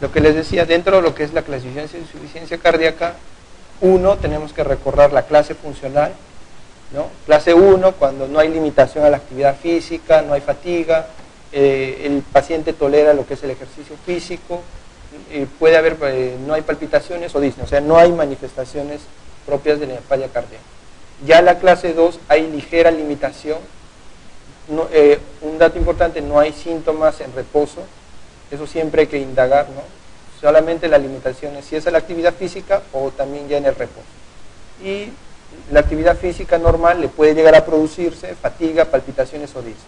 lo que les decía, dentro de lo que es la clasificación de insuficiencia cardíaca, tenemos que recordar la clase funcional, ¿no? Clase 1, cuando no hay limitación a la actividad física, no hay fatiga, el paciente tolera lo que es el ejercicio físico, puede haber, no hay palpitaciones o disnea, o sea, no hay manifestaciones propias de la falla cardíaca. Ya la clase 2 hay ligera limitación, un dato importante, no hay síntomas en reposo, eso siempre hay que indagar, ¿no? Solamente la limitación es si es a la actividad física o también ya en el reposo. Y la actividad física normal le puede llegar a producirse fatiga, palpitaciones o disnea.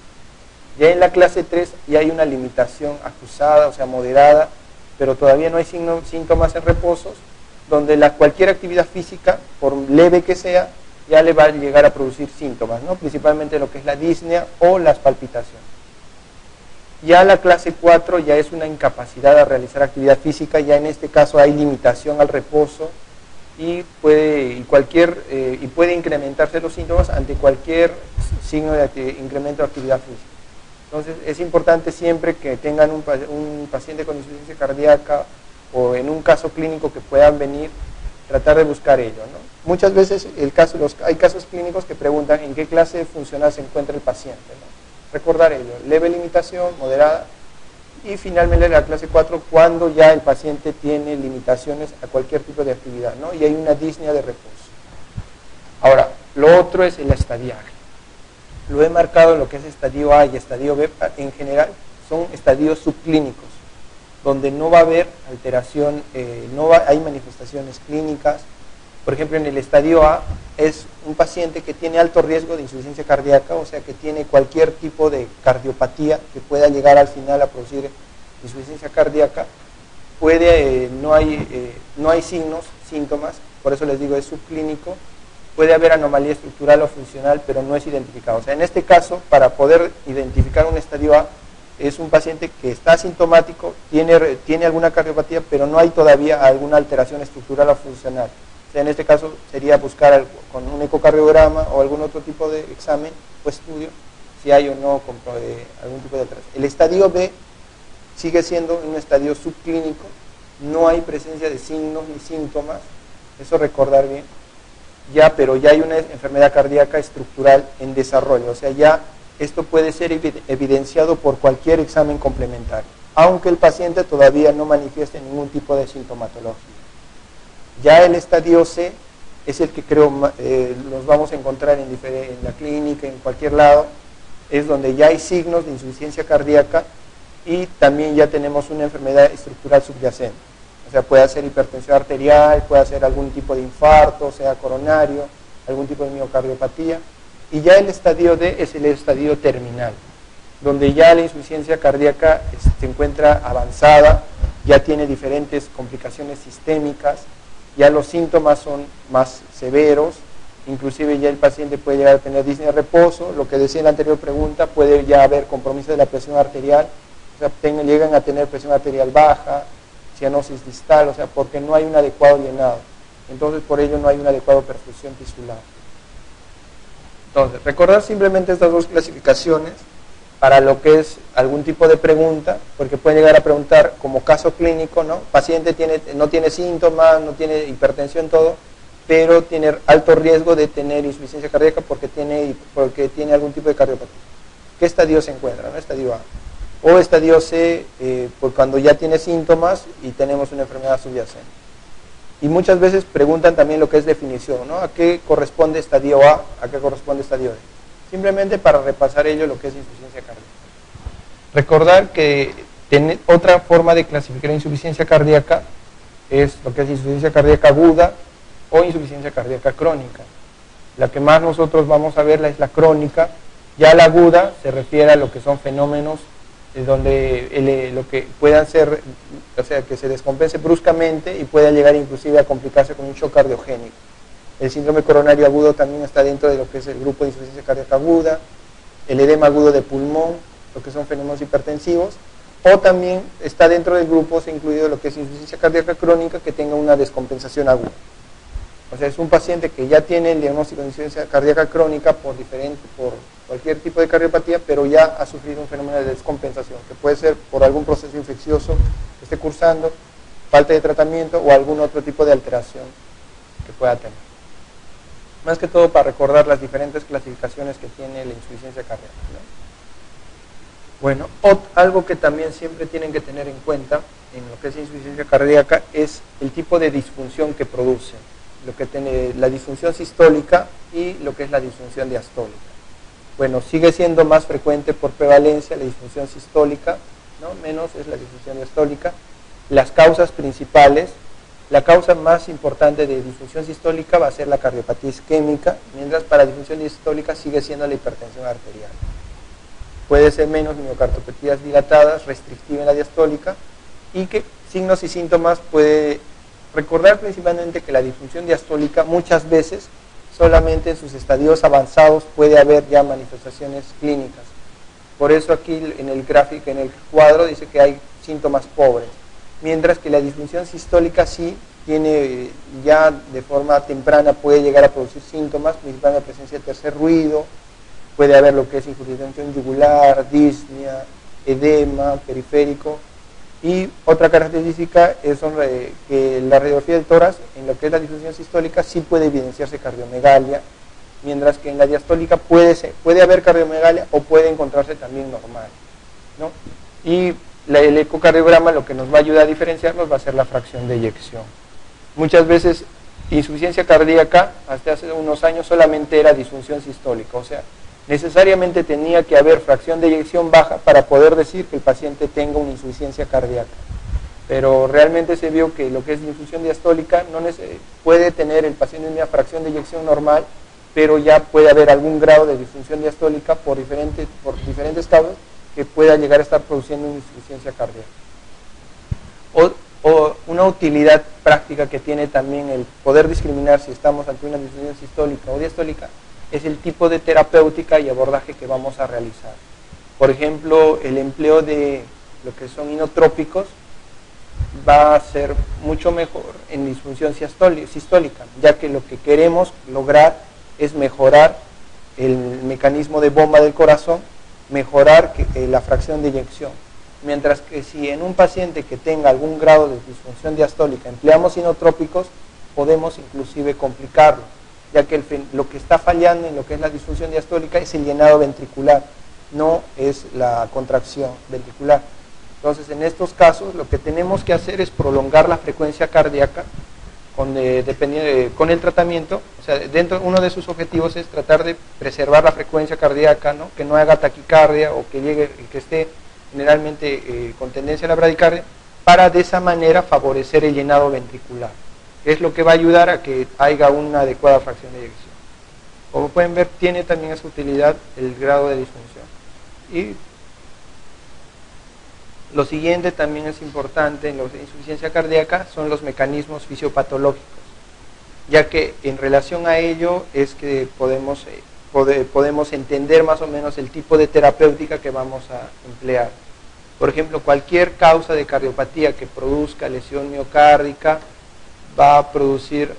Ya en la clase 3 ya hay una limitación acusada, o sea, moderada, pero todavía no hay síntomas en reposos, donde cualquier actividad física, por leve que sea, ya le va a llegar a producir síntomas, ¿no? Principalmente lo que es la disnea o las palpitaciones. Ya la clase 4 ya es una incapacidad a realizar actividad física, ya en este caso hay limitación al reposo y puede incrementarse los síntomas ante cualquier signo de incremento de actividad física. Entonces es importante siempre que tengan un paciente con insuficiencia cardíaca o en un caso clínico que puedan venir, tratar de buscar ello, ¿no? Muchas veces hay casos clínicos que preguntan en qué clase funcional se encuentra el paciente, ¿no? Recordar ello, leve limitación, moderada, y finalmente la clase 4 cuando ya el paciente tiene limitaciones a cualquier tipo de actividad, ¿no? Y hay una disnea de reposo. Ahora, lo otro es el estadiaje. Lo he marcado en lo que es estadio A y estadio B, en general son estadios subclínicos, donde no va a haber alteración, hay manifestaciones clínicas. Por ejemplo, en el estadio A es un paciente que tiene alto riesgo de insuficiencia cardíaca, o sea que tiene cualquier tipo de cardiopatía que pueda llegar al final a producir insuficiencia cardíaca. No hay síntomas, por eso les digo es subclínico. Puede haber anomalía estructural o funcional, pero no es identificado. O sea, en este caso, para poder identificar un estadio A, es un paciente que está asintomático, tiene alguna cardiopatía, pero no hay todavía alguna alteración estructural o funcional. O sea, en este caso sería buscar con un ecocardiograma o algún otro tipo de examen o estudio si hay o no algún tipo de alteración. El estadio B sigue siendo un estadio subclínico, no hay presencia de signos ni síntomas, eso recordar bien. Pero ya hay una enfermedad cardíaca estructural en desarrollo, o sea, ya esto puede ser evidenciado por cualquier examen complementario, aunque el paciente todavía no manifieste ningún tipo de sintomatología. Ya el estadio C es el que creo los vamos a encontrar en la clínica, en cualquier lado, es donde ya hay signos de insuficiencia cardíaca y también ya tenemos una enfermedad estructural subyacente. O sea, puede ser hipertensión arterial, puede ser algún tipo de infarto, sea coronario, algún tipo de miocardiopatía. Y ya el estadio D es el estadio terminal, donde ya la insuficiencia cardíaca se encuentra avanzada, ya tiene diferentes complicaciones sistémicas, ya los síntomas son más severos, inclusive ya el paciente puede llegar a tener disnea de reposo, lo que decía en la anterior pregunta, puede ya haber compromiso de la presión arterial, o sea, llegan a tener presión arterial baja, cianosis distal, o sea, porque no hay un adecuado llenado. Entonces, por ello no hay una adecuada perfusión tisular. Entonces, recordar simplemente estas dos clasificaciones para lo que es algún tipo de pregunta, porque pueden llegar a preguntar como caso clínico, ¿no? Paciente no tiene síntomas, no tiene hipertensión, todo, pero tiene alto riesgo de tener insuficiencia cardíaca porque tiene algún tipo de cardiopatía. ¿Qué estadio se encuentra? ¿No? Estadio A. O estadio C, pues cuando ya tiene síntomas y tenemos una enfermedad subyacente. Y muchas veces preguntan también lo que es definición, ¿no? ¿A qué corresponde estadio A? ¿A qué corresponde estadio D? Simplemente para repasar ello lo que es insuficiencia cardíaca. Recordar que otra forma de clasificar insuficiencia cardíaca es lo que es insuficiencia cardíaca aguda o insuficiencia cardíaca crónica. La que más nosotros vamos a ver es la crónica. Ya la aguda se refiere a lo que son fenómenos donde lo que puedan ser, o sea, que se descompense bruscamente y pueda llegar inclusive a complicarse con un shock cardiogénico. El síndrome coronario agudo también está dentro de lo que es el grupo de insuficiencia cardíaca aguda, el edema agudo de pulmón, lo que son fenómenos hipertensivos, o también está dentro del grupo, se ha incluido lo que es insuficiencia cardíaca crónica que tenga una descompensación aguda. O sea, es un paciente que ya tiene el diagnóstico de insuficiencia cardíaca crónica por cualquier tipo de cardiopatía, pero ya ha sufrido un fenómeno de descompensación, que puede ser por algún proceso infeccioso, esté cursando, falta de tratamiento o algún otro tipo de alteración que pueda tener. Más que todo para recordar las diferentes clasificaciones que tiene la insuficiencia cardíaca, ¿no? Bueno, algo que también siempre tienen que tener en cuenta en lo que es insuficiencia cardíaca es el tipo de disfunción que produce, lo que tiene la disfunción sistólica y lo que es la disfunción diastólica. Bueno, sigue siendo más frecuente por prevalencia la disfunción sistólica, ¿no? Menos es la disfunción diastólica. Las causas principales, la causa más importante de disfunción sistólica va a ser la cardiopatía isquémica, mientras para disfunción diastólica sigue siendo la hipertensión arterial. Puede ser menos miocardiopatías dilatadas, restrictiva en la diastólica, y que signos y síntomas puede recordar principalmente que la disfunción diastólica muchas veces solamente en sus estadios avanzados puede haber ya manifestaciones clínicas. Por eso aquí en el gráfico, en el cuadro dice que hay síntomas pobres, mientras que la disfunción sistólica sí tiene ya de forma temprana, puede llegar a producir síntomas, principalmente la presencia de tercer ruido, puede haber lo que es insuficiencia yugular, disnea, edema periférico, y otra característica es que la radiografía del tórax, en lo que es la disfunción sistólica, sí puede evidenciarse cardiomegalia, mientras que en la diastólica puede haber cardiomegalia o puede encontrarse también normal, ¿no? Y el ecocardiograma lo que nos va a ayudar a diferenciarlos va a ser la fracción de eyección. Muchas veces insuficiencia cardíaca, hasta hace unos años solamente era disfunción sistólica, o sea, necesariamente tenía que haber fracción de eyección baja para poder decir que el paciente tenga una insuficiencia cardíaca. Pero realmente se vio que lo que es disfunción diastólica puede tener el paciente una fracción de eyección normal, pero ya puede haber algún grado de disfunción diastólica por diferentes causas que pueda llegar a estar produciendo una insuficiencia cardíaca. O una utilidad práctica que tiene también el poder discriminar si estamos ante una disfunción sistólica o diastólica es el tipo de terapéutica y abordaje que vamos a realizar. Por ejemplo, el empleo de lo que son inotrópicos va a ser mucho mejor en disfunción sistólica, ya que lo que queremos lograr es mejorar el mecanismo de bomba del corazón, mejorar la fracción de eyección. Mientras que si en un paciente que tenga algún grado de disfunción diastólica empleamos inotrópicos, podemos inclusive complicarlo, ya que lo que está fallando en lo que es la disfunción diastólica es el llenado ventricular, no es la contracción ventricular. Entonces, en estos casos, lo que tenemos que hacer es prolongar la frecuencia cardíaca con el tratamiento. O sea, uno de sus objetivos es tratar de preservar la frecuencia cardíaca, ¿no? Que no haga taquicardia o que esté generalmente con tendencia a la bradicardia, para de esa manera favorecer el llenado ventricular. Es lo que va a ayudar a que haya una adecuada fracción de eyección. Como pueden ver, tiene también esa utilidad el grado de disfunción. Y lo siguiente también es importante en la insuficiencia cardíaca son los mecanismos fisiopatológicos, ya que en relación a ello es que podemos entender más o menos el tipo de terapéutica que vamos a emplear. Por ejemplo, cualquier causa de cardiopatía que produzca lesión miocárdica va a producir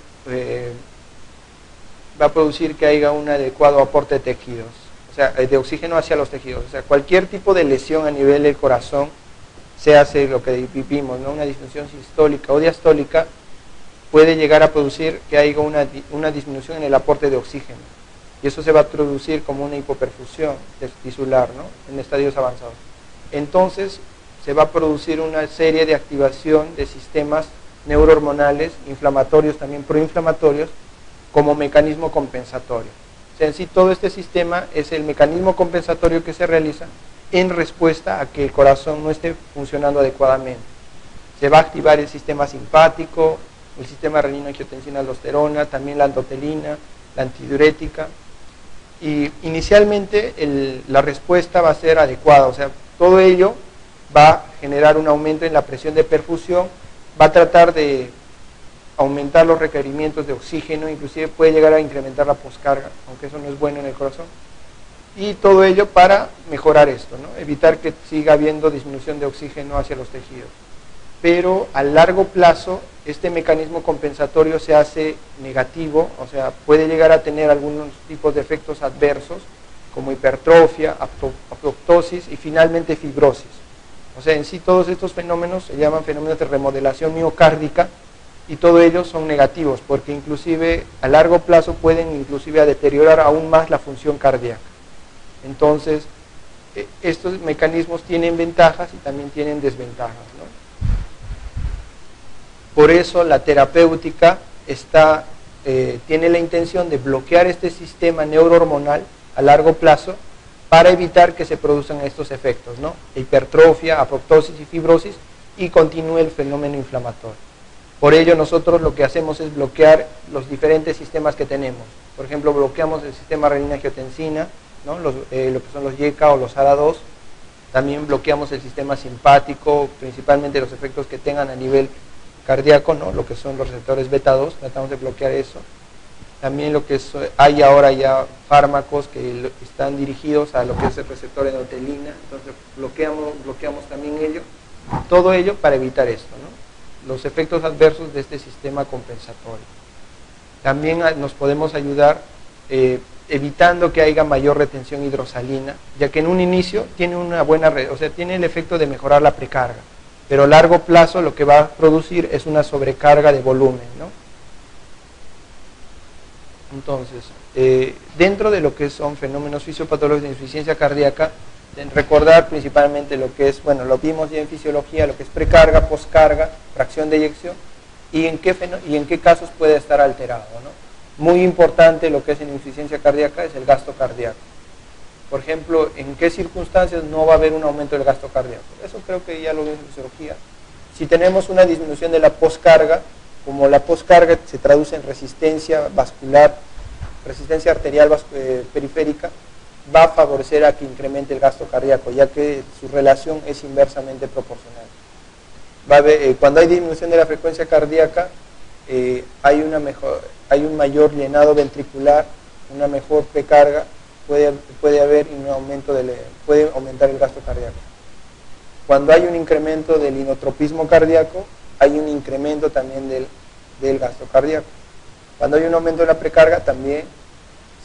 que haya un adecuado aporte de tejidos, o sea, de oxígeno hacia los tejidos. O sea, cualquier tipo de lesión a nivel del corazón, se hace lo que vivimos, ¿no? Una disfunción sistólica o diastólica, puede llegar a producir que haya una disminución en el aporte de oxígeno. Y eso se va a producir como una hipoperfusión tisular, ¿no? En estadios avanzados. Entonces, se va a producir una serie de activación de sistemas neurohormonales, inflamatorios, también proinflamatorios, como mecanismo compensatorio. O sea, en sí todo este sistema es el mecanismo compensatorio que se realiza en respuesta a que el corazón no esté funcionando adecuadamente. Se va a activar el sistema simpático, el sistema renina-angiotensina-aldosterona, también la andotelina, la antidiurética, y inicialmente la respuesta va a ser adecuada, o sea, todo ello va a generar un aumento en la presión de perfusión, va a tratar de aumentar los requerimientos de oxígeno, inclusive puede llegar a incrementar la poscarga, aunque eso no es bueno en el corazón, y todo ello para mejorar esto, ¿no? Evitar que siga habiendo disminución de oxígeno hacia los tejidos. Pero a largo plazo este mecanismo compensatorio se hace negativo, o sea, puede llegar a tener algunos tipos de efectos adversos, como hipertrofia, apoptosis y finalmente fibrosis. O sea, en sí todos estos fenómenos se llaman fenómenos de remodelación miocárdica y todos ellos son negativos porque inclusive a largo plazo pueden inclusive a deteriorar aún más la función cardíaca. Entonces, estos mecanismos tienen ventajas y también tienen desventajas, ¿no? Por eso la terapéutica tiene la intención de bloquear este sistema neurohormonal a largo plazo para evitar que se produzcan estos efectos, ¿no? Hipertrofia, apoptosis y fibrosis, y continúe el fenómeno inflamatorio. Por ello nosotros lo que hacemos es bloquear los diferentes sistemas que tenemos. Por ejemplo, bloqueamos el sistema renina-angiotensina, ¿no? Lo que son los YECA o los ARA2. También bloqueamos el sistema simpático, principalmente los efectos que tengan a nivel cardíaco, ¿no? Lo que son los receptores beta-2, tratamos de bloquear eso. También hay ahora ya fármacos que están dirigidos a lo que es el receptor endothelina, entonces bloqueamos también ello, todo ello para evitar esto, ¿no? Los efectos adversos de este sistema compensatorio. También nos podemos ayudar evitando que haya mayor retención hidrosalina, ya que en un inicio tiene tiene el efecto de mejorar la precarga, pero a largo plazo lo que va a producir es una sobrecarga de volumen, ¿no? Entonces, dentro de lo que son fenómenos fisiopatológicos de insuficiencia cardíaca, recordar principalmente lo que es, bueno, lo vimos ya en fisiología, lo que es precarga, poscarga, fracción de eyección, y en qué casos puede estar alterado, ¿no? Muy importante lo que es en insuficiencia cardíaca es el gasto cardíaco. Por ejemplo, ¿en qué circunstancias no va a haber un aumento del gasto cardíaco? Eso creo que ya lo vimos en fisiología. Si tenemos una disminución de la poscarga, como la poscarga se traduce en resistencia vascular, resistencia arterial periférica, va a favorecer a que incremente el gasto cardíaco, ya que su relación es inversamente proporcional. Cuando hay disminución de la frecuencia cardíaca, hay un mayor llenado ventricular, una mejor precarga, puede haber un aumento puede aumentar el gasto cardíaco. Cuando hay un incremento del inotropismo cardíaco, hay un incremento también del gasto cardíaco. Cuando hay un aumento de la precarga, también,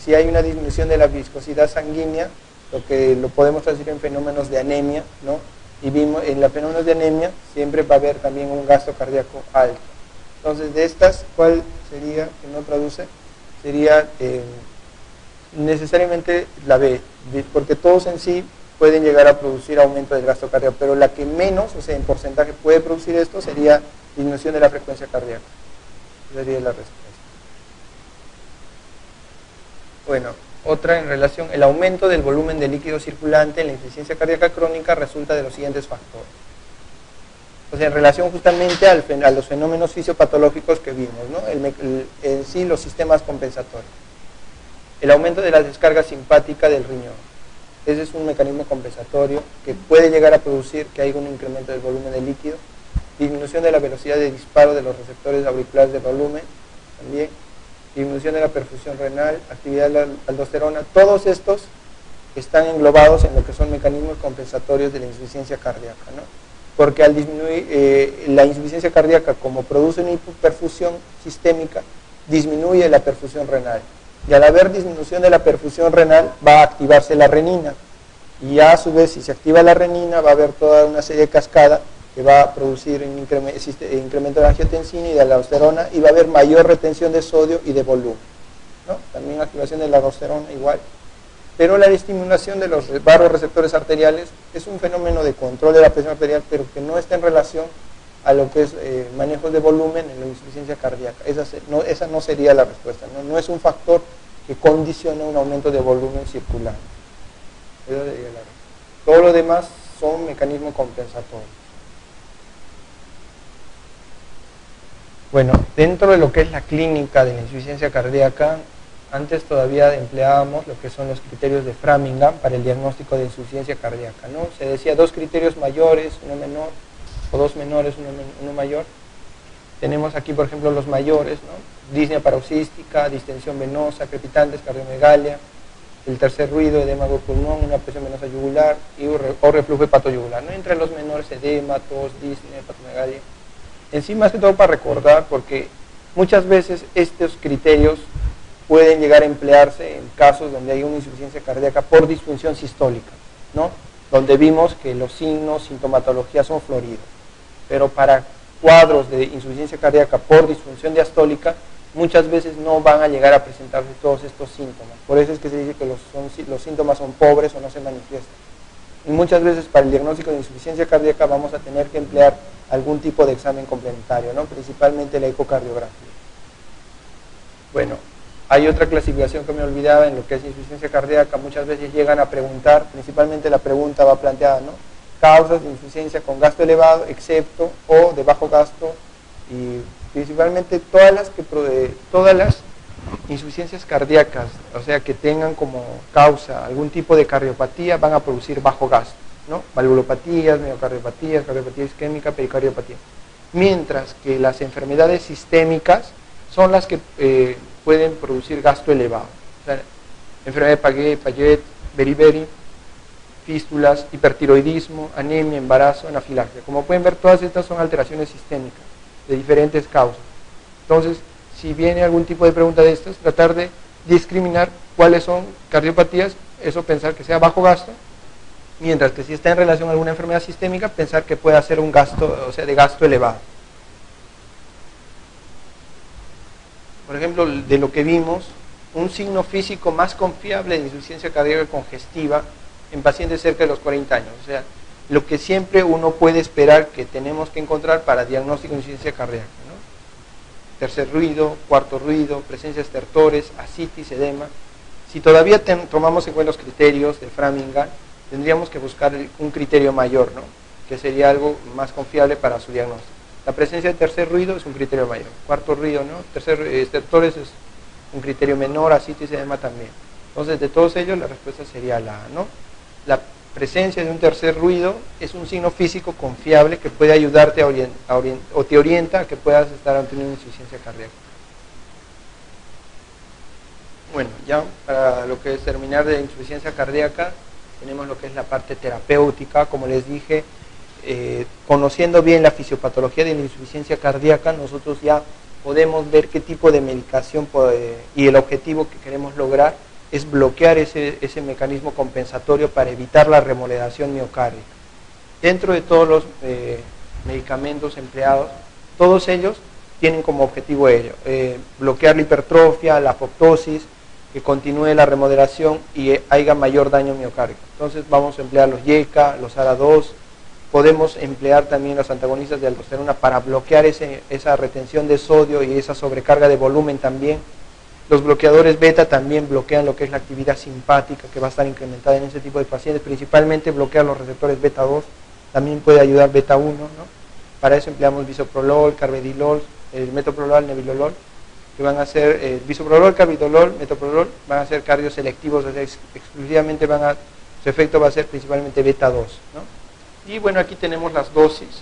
si hay una disminución de la viscosidad sanguínea, lo podemos traducir en fenómenos de anemia, ¿no? Y vimos en los fenómenos de anemia siempre va a haber también un gasto cardíaco alto. Entonces, de estas, ¿cuál sería, que no traduce? Sería necesariamente la B, porque todos en sí pueden llegar a producir aumento del gasto cardíaco, pero la que menos, o sea, en porcentaje puede producir esto sería disminución de la frecuencia cardíaca. Esa sería la respuesta. Bueno, otra en relación, el aumento del volumen de líquido circulante en la insuficiencia cardíaca crónica resulta de los siguientes factores. O sea, en relación justamente a los fenómenos fisiopatológicos que vimos, ¿no? En sí los sistemas compensatorios. El aumento de la descarga simpática del riñón. Ese es un mecanismo compensatorio que puede llegar a producir que haya un incremento del volumen de líquido. Disminución de la velocidad de disparo de los receptores auriculares de volumen, también. Disminución de la perfusión renal, actividad de la aldosterona. Todos estos están englobados en lo que son mecanismos compensatorios de la insuficiencia cardíaca, ¿no? Porque al disminuir la insuficiencia cardíaca, como produce una hipoperfusión sistémica, disminuye la perfusión renal. Y al haber disminución de la perfusión renal, va a activarse la renina. Y ya a su vez, si se activa la renina, va a haber toda una serie de cascadas que va a producir un incremento de la angiotensina y de la aldosterona, y va a haber mayor retención de sodio y de volumen, ¿no? También activación de la aldosterona igual. Pero la estimulación de los barroreceptores arteriales es un fenómeno de control de la presión arterial, pero que no está en relación a lo que es manejos de volumen en la insuficiencia cardíaca. Esa no sería la respuesta, ¿no? No es un factor que condiciona un aumento de volumen circular. Todo lo demás son mecanismos compensatorios. Bueno, dentro de lo que es la clínica de la insuficiencia cardíaca, antes todavía empleábamos lo que son los criterios de Framingham para el diagnóstico de insuficiencia cardíaca, ¿no? Se decía 2 criterios mayores, uno menor, o 2 menores, uno mayor. Tenemos aquí, por ejemplo, los mayores, ¿no? Disnea paroxística, distensión venosa, crepitantes, cardiomegalia, el tercer ruido, edema de pulmón, una presión venosa yugular o reflujo hepatoyugular, ¿no? Entre los menores, edema, tos, disnea, hepatomegalia. En sí, más que todo para recordar, porque muchas veces estos criterios pueden llegar a emplearse en casos donde hay una insuficiencia cardíaca por disfunción sistólica, ¿no? donde vimos que los signos, sintomatología son floridos. Pero para cuadros de insuficiencia cardíaca por disfunción diastólica, muchas veces no van a llegar a presentarse todos estos síntomas. Por eso es que se dice que los síntomas son pobres o no se manifiestan. Y muchas veces para el diagnóstico de insuficiencia cardíaca vamos a tener que emplear algún tipo de examen complementario, ¿no? Principalmente la ecocardiografía. Bueno, hay otra clasificación que me olvidaba en lo que es insuficiencia cardíaca. Muchas veces llegan a preguntar, principalmente la pregunta va planteada, ¿no? Causas de insuficiencia con gasto elevado, excepto o de bajo gasto, y principalmente todas las insuficiencias cardíacas, o sea que tengan como causa algún tipo de cardiopatía, van a producir bajo gasto, ¿no? Valvulopatías, miocardiopatías, cardiopatía isquémica, pericardiopatía. Mientras que las enfermedades sistémicas son las que pueden producir gasto elevado. O sea, enfermedad de Paget, beriberi, fístulas, hipertiroidismo, anemia, embarazo, anafilaxia. Como pueden ver, todas estas son alteraciones sistémicas de diferentes causas. Entonces, si viene algún tipo de pregunta de estas, tratar de discriminar cuáles son cardiopatías, eso pensar que sea bajo gasto, mientras que si está en relación a alguna enfermedad sistémica, pensar que pueda ser un gasto, o sea, de gasto elevado. Por ejemplo, de lo que vimos, un signo físico más confiable de insuficiencia cardíaca congestiva en pacientes cerca de los 40 años. O sea, lo que siempre uno puede esperar que tenemos que encontrar para diagnóstico de insuficiencia cardíaca, ¿no? Tercer ruido, cuarto ruido, presencia de estertores, ascitis, edema. Si todavía tomamos en cuenta los criterios de Framingham, tendríamos que buscar un criterio mayor, ¿no? Que sería algo más confiable para su diagnóstico. La presencia de tercer ruido es un criterio mayor. Cuarto ruido, ¿no? Tercer estertores es un criterio menor, ascitis, edema también. Entonces, de todos ellos, la respuesta sería la A, ¿no? La presencia de un tercer ruido es un signo físico confiable que puede ayudarte o te orienta a que puedas estar ante una insuficiencia cardíaca. Bueno, ya para lo que es terminar de insuficiencia cardíaca, tenemos lo que es la parte terapéutica. Como les dije, conociendo bien la fisiopatología de la insuficiencia cardíaca, nosotros ya podemos ver qué tipo de medicación y el objetivo que queremos lograr es bloquear ese mecanismo compensatorio para evitar la remodelación miocárdica. Dentro de todos los medicamentos empleados, todos ellos tienen como objetivo ello, bloquear la hipertrofia, la apoptosis, que continúe la remodelación y haya mayor daño miocárdico. Entonces vamos a emplear los YECA, los ARA2, podemos emplear también los antagonistas de aldosterona para bloquear esa retención de sodio y esa sobrecarga de volumen también. Los bloqueadores beta también bloquean lo que es la actividad simpática, que va a estar incrementada en ese tipo de pacientes, principalmente bloquean los receptores beta 2, también puede ayudar beta 1, ¿no? Para eso empleamos bisoprolol, carvedilol, el metoprolol, nebilolol, que van a ser bisoprolol, carvedilol, metoprolol, van a ser cardioselectivos, o sea, exclusivamente su efecto va a ser principalmente beta 2, ¿no? Y bueno, aquí tenemos las dosis,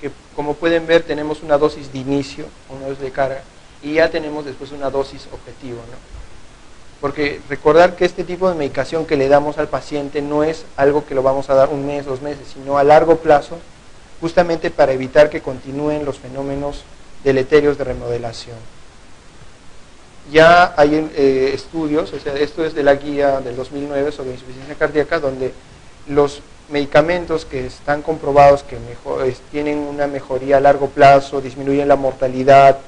que como pueden ver tenemos una dosis de inicio, una dosis de carga, y ya tenemos después una dosis objetivo, ¿no? Porque recordar que este tipo de medicación que le damos al paciente no es algo que lo vamos a dar un mes, 2 meses, sino a largo plazo, justamente para evitar que continúen los fenómenos deleterios de remodelación. Ya hay estudios, o sea, esto es de la guía del 2009 sobre insuficiencia cardíaca, donde los medicamentos que están comprobados que tienen una mejoría a largo plazo, disminuyen la mortalidad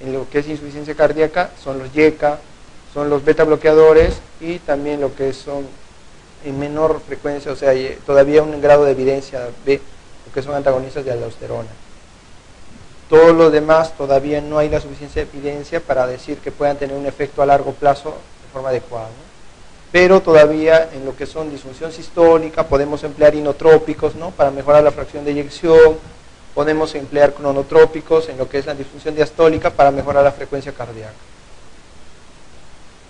en lo que es insuficiencia cardíaca, son los YECA, son los beta bloqueadores y también lo que son en menor frecuencia, o sea, todavía un grado de evidencia de lo que son antagonistas de aldosterona. Todo lo demás todavía no hay la suficiente evidencia para decir que puedan tener un efecto a largo plazo de forma adecuada, ¿no? Pero todavía en lo que son disfunción sistólica podemos emplear inotrópicos, ¿no? Para mejorar la fracción de eyección, podemos emplear cronotrópicos en lo que es la disfunción diastólica para mejorar la frecuencia cardíaca.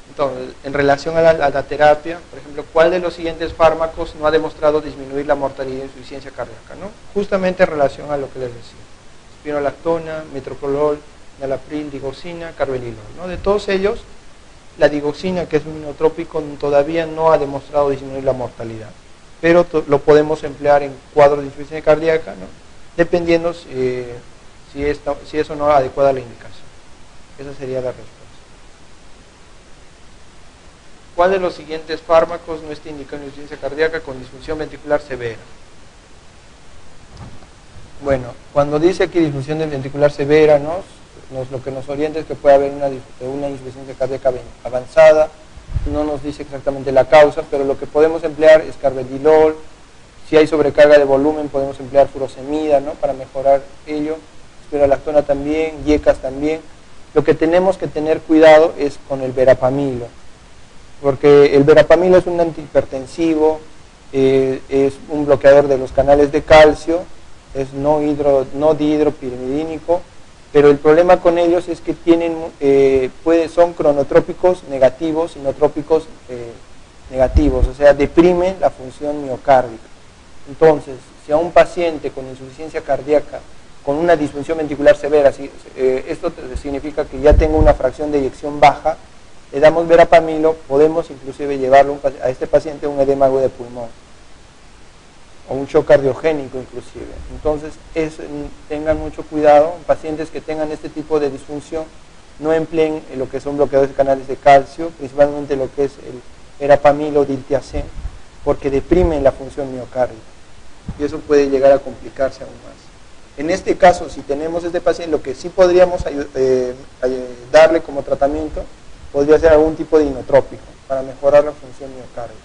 Entonces, en relación a la terapia, por ejemplo, ¿cuál de los siguientes fármacos no ha demostrado disminuir la mortalidad de insuficiencia cardíaca, ¿no? Justamente en relación a lo que les decía. Spironolactona, metoprolol, nalapril, digoxina, carvedilol, ¿no? De todos ellos, la digoxina, que es un inotrópico, todavía no ha demostrado disminuir la mortalidad, pero lo podemos emplear en cuadros de insuficiencia cardíaca, ¿no? Dependiendo si es o no adecuada la indicación. Esa sería la respuesta. ¿Cuál de los siguientes fármacos no está indicado en insuficiencia cardíaca con disfunción ventricular severa? Bueno, cuando dice aquí disfunción ventricular severa, lo que nos orienta es que puede haber una insuficiencia cardíaca avanzada. No nos dice exactamente la causa, pero lo que podemos emplear es carvedilol. Si hay sobrecarga de volumen, podemos emplear furosemida, ¿no?, para mejorar ello. Espirolactona también, yecas también. Lo que tenemos que tener cuidado es con el verapamilo, porque el verapamilo es un antihipertensivo, es un bloqueador de los canales de calcio, es no dihidropirimidínico, pero el problema con ellos es que son cronotrópicos negativos, inotrópicos negativos, o sea, deprimen la función miocárdica. Entonces, si a un paciente con insuficiencia cardíaca, con una disfunción ventricular severa, esto significa que ya tengo una fracción de eyección baja, le damos verapamilo, podemos inclusive llevarlo a este paciente a un edema agudo de pulmón, o un shock cardiogénico inclusive. Entonces, tengan mucho cuidado, pacientes que tengan este tipo de disfunción, no empleen lo que son bloqueadores de canales de calcio, principalmente lo que es el verapamilo, diltiazem, porque deprimen la función miocárdica, y eso puede llegar a complicarse aún más. En este caso, si tenemos este paciente, lo que sí podríamos darle como tratamiento, podría ser algún tipo de inotrópico, para mejorar la función miocárdica.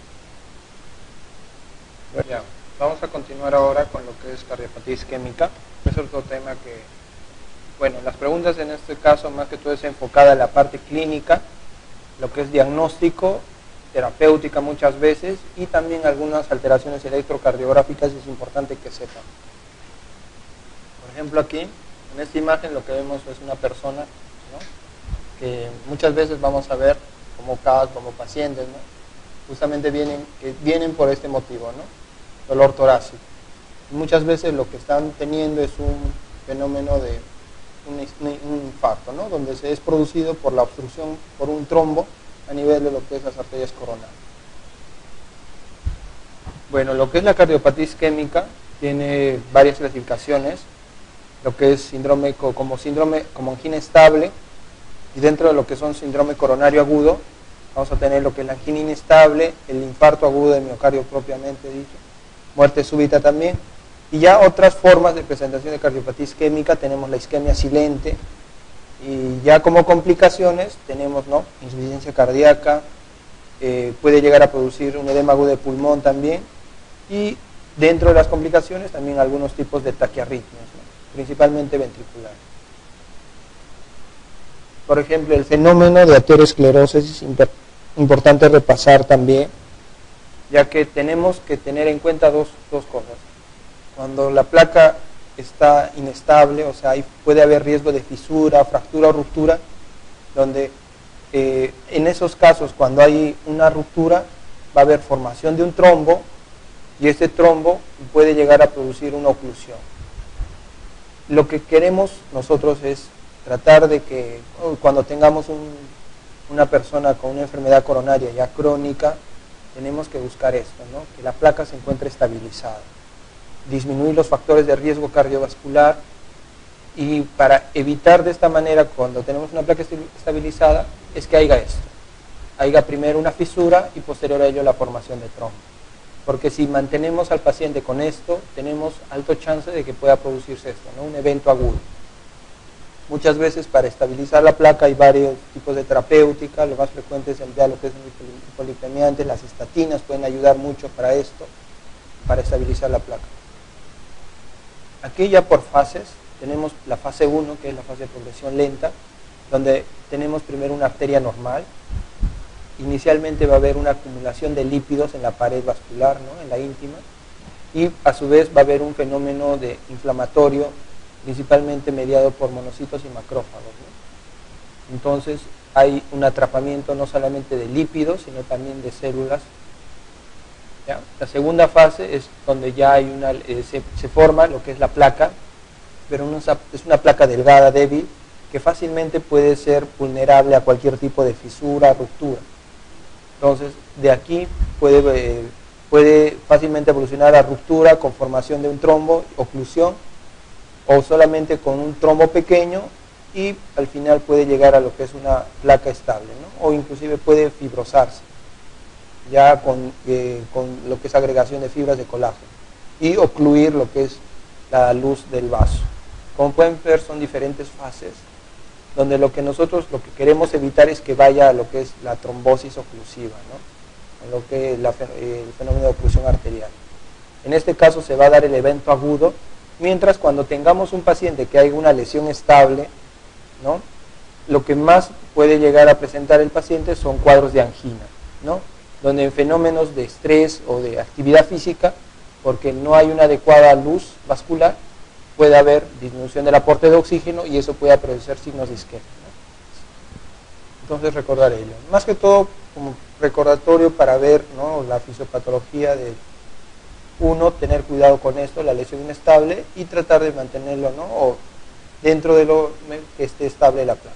Bueno, vamos a continuar ahora con lo que es cardiopatía isquémica. Es otro tema que, bueno, las preguntas en este caso más que todo es enfocada en la parte clínica, lo que es diagnóstico, terapéutica muchas veces, y también algunas alteraciones electrocardiográficas es importante que sepan. Por ejemplo, aquí, en esta imagen lo que vemos es una persona, ¿no?, que muchas veces vamos a ver como pacientes, ¿no?, justamente vienen por este motivo, ¿no?, dolor torácico. Muchas veces lo que están teniendo es un fenómeno de un infarto, ¿no?, donde se es producido por la obstrucción por un trombo a nivel de lo que es las arterias coronarias. Bueno, lo que es la cardiopatía isquémica tiene varias clasificaciones, lo que es síndrome como angina estable, y dentro de lo que son síndrome coronario agudo, vamos a tener lo que es la angina inestable, el infarto agudo de miocardio propiamente dicho, muerte súbita también, y ya otras formas de presentación de cardiopatía isquémica, tenemos la isquemia silente, y ya como complicaciones tenemos, ¿no?, insuficiencia cardíaca, puede llegar a producir un edema agudo de pulmón también, y dentro de las complicaciones también algunos tipos de taquiarritmias, ¿no?, principalmente ventriculares. Por ejemplo, el fenómeno de aterosclerosis es importante repasar también, ya que tenemos que tener en cuenta dos cosas. Cuando la placa está inestable, o sea, puede haber riesgo de fisura, fractura o ruptura, donde en esos casos, cuando hay una ruptura, va a haber formación de un trombo, y este trombo puede llegar a producir una oclusión. Lo que queremos nosotros es tratar de que cuando tengamos una persona con una enfermedad coronaria ya crónica, tenemos que buscar esto, ¿no?, que la placa se encuentre estabilizada, disminuir los factores de riesgo cardiovascular, y para evitar de esta manera, cuando tenemos una placa estabilizada, es que haya esto, haya primero una fisura y posterior a ello la formación de trombo. Porque si mantenemos al paciente con esto, tenemos alto chance de que pueda producirse esto, ¿no?, un evento agudo. Muchas veces para estabilizar la placa hay varios tipos de terapéutica, lo más frecuente es emplear lo que es el hipolipemiante, las estatinas pueden ayudar mucho para esto, para estabilizar la placa. Aquí ya por fases, tenemos la fase 1, que es la fase de progresión lenta, donde tenemos primero una arteria normal. Inicialmente va a haber una acumulación de lípidos en la pared vascular, ¿no?, en la íntima, y a su vez va a haber un fenómeno de inflamatorio, principalmente mediado por monocitos y macrófagos, ¿no? Entonces hay un atrapamiento no solamente de lípidos, sino también de células. ¿Ya? La segunda fase es donde ya hay se forma lo que es la placa, pero es una placa delgada, débil, que fácilmente puede ser vulnerable a cualquier tipo de fisura, ruptura. Entonces, de aquí puede fácilmente evolucionar a ruptura con formación de un trombo, oclusión, o solamente con un trombo pequeño, y al final puede llegar a lo que es una placa estable, ¿no?, o inclusive puede fibrosarse. ya con lo que es agregación de fibras de colágeno, y ocluir lo que es la luz del vaso. Como pueden ver, son diferentes fases, donde lo que queremos evitar es que vaya a lo que es la trombosis oclusiva, ¿no? En lo que es el fenómeno de oclusión arterial. En este caso se va a dar el evento agudo, mientras cuando tengamos un paciente que haya una lesión estable, ¿no?, lo que más puede llegar a presentar el paciente son cuadros de angina, ¿no?, donde en fenómenos de estrés o de actividad física, porque no hay una adecuada luz vascular, puede haber disminución del aporte de oxígeno y eso puede producir signos de isquemia, ¿no? Entonces recordar ello. Más que todo como recordatorio para ver, ¿no?, la fisiopatología de uno, tener cuidado con esto, la lesión inestable, y tratar de mantenerlo, ¿no?, o dentro de lo que esté estable la placa.